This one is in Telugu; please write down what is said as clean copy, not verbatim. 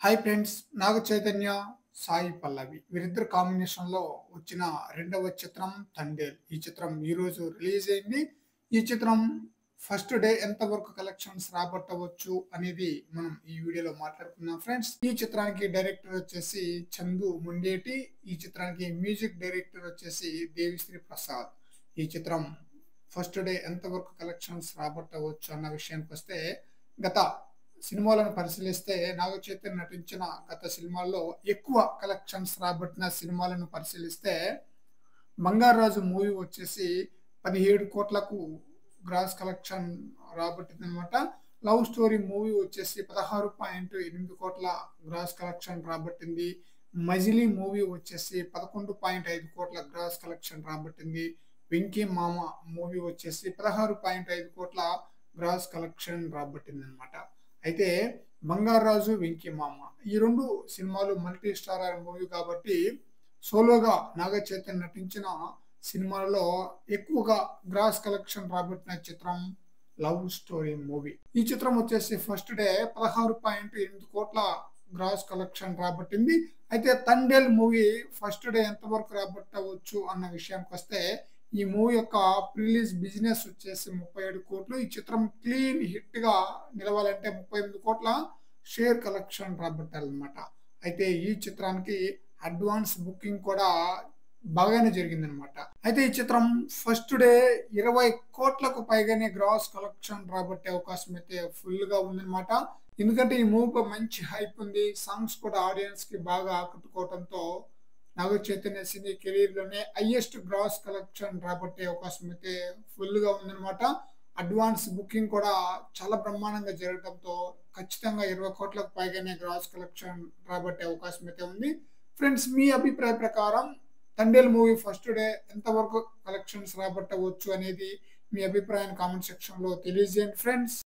హాయ్ ఫ్రెండ్స్, నాగ చైతన్య, సాయి పల్లవి వీరిద్దరు కాంబినేషన్‌లో వచ్చిన రెండవ చిత్రం 'తండేల్'. ఈ చిత్రం ఈరోజు రిలీజ్ అయింది. ఈ చిత్రం ఫస్ట్ డే ఎంతవరకు కలెక్షన్స్ రాబట్టవచ్చు అనేది మనం ఈ వీడియోలో మాట్లాడుకుందాం ఫ్రెండ్స్. ఈ చిత్రానికి డైరెక్టర్ వచ్చేసి చందు ముండేటి. ఈ చిత్రానికి మ్యూజిక్ డైరెక్టర్ వచ్చేసి దేవిశ్రీ ప్రసాద్. ఈ చిత్రం ఫస్ట్ డే ఎంతవరకు కలెక్షన్స్ రాబట్టవచ్చు అన్న విషయానికొస్తే గత సినిమాలను పరిశీలిస్తే నాగ చైతన్య నటించిన గత సినిమాల్లో ఎక్కువ కలెక్షన్స్ రాబట్టిన సినిమాలను పరిశీలిస్తే 'బంగారాజు' మూవీ వచ్చేసి 17 కోట్లకు గ్రాస్ కలెక్షన్ రాబట్టిందనమాట. 'లవ్ స్టోరీ' మూవీ వచ్చేసి 16.8 కోట్ల గ్రాస్ కలెక్షన్ రాబట్టింది. 'మజిలీ' మూవీ వచ్చేసి 11.5 కోట్ల గ్రాస్ కలెక్షన్ రాబట్టింది. 'వెంకీ మామ' మూవీ వచ్చేసి 16.5 కోట్ల గ్రాస్ కలెక్షన్ రాబట్టిందనమాట. అయితే 'బంగారాజు', 'వెంకీ మామ' ఈ 2 సినిమాలు మల్టీ స్టారర్ మూవీ కాబట్టి సోలోగా నాగ చైతన్య నటించిన సినిమాలలో ఎక్కువగా గ్రాస్ కలెక్షన్ రాబట్టిన చిత్రం 'లవ్ స్టోరీ' మూవీ. ఈ చిత్రం వచ్చేసి ఫస్ట్ డే 16.8 కోట్ల గ్రాస్ కలెక్షన్ రాబట్టింది. అయితే 'తండేల్' మూవీ ఫస్ట్ డే ఎంతవరకు రాబట్టవచ్చు అన్న విషయానికొస్తే ఈ మూవీ యొక్క ప్రిలీజ్ బిజినెస్ వచ్చేసి 37 కోట్లు. ఈ చిత్రం క్లీన్ హిట్‌గా నిలవాలంటే 38 కోట్ల షేర్ కలెక్షన్ రాబట్టాలన్నమాట. అయితే ఈ చిత్రానికి అడ్వాన్స్ బుకింగ్ కూడా బాగానే జరిగిందనమాట. అయితే ఈ చిత్రం ఫస్ట్ డే 20 కోట్లకు పైగానే గ్రాస్ కలెక్షన్ రాబట్టే అవకాశం అయితే ఫుల్‌గా ఉందనమాట. ఎందుకంటే ఈ మూవీకి మంచి హైప్ ఉంది. సాంగ్స్ కూడా ఆడియన్స్‌కి బాగా ఆకట్టుకోవడంతో నాగ చైతన్య సినీ కెరీర్‌లోనే హైయెస్ట్ గ్రాస్ కలెక్షన్ రాబట్టే అవకాశం అయితే ఫుల్‌గా ఉందనమాట. అడ్వాన్స్ బుకింగ్ కూడా చాలా బ్రహ్మాండంగా జరగడంతో ఖచ్చితంగా 20 కోట్లకు పైగానే గ్రాస్ కలెక్షన్ రాబట్టే అవకాశం అయితే ఉంది. ఫ్రెండ్స్, మీ అభిప్రాయ ప్రకారం 'తండేల్' మూవీ ఫస్ట్ డే ఎంతవరకు కలెక్షన్స్ రాబట్టవచ్చు అనేది మీ అభిప్రాయాన్ని కామెంట్ సెక్షన్‌లో తెలియజేయండి ఫ్రెండ్స్.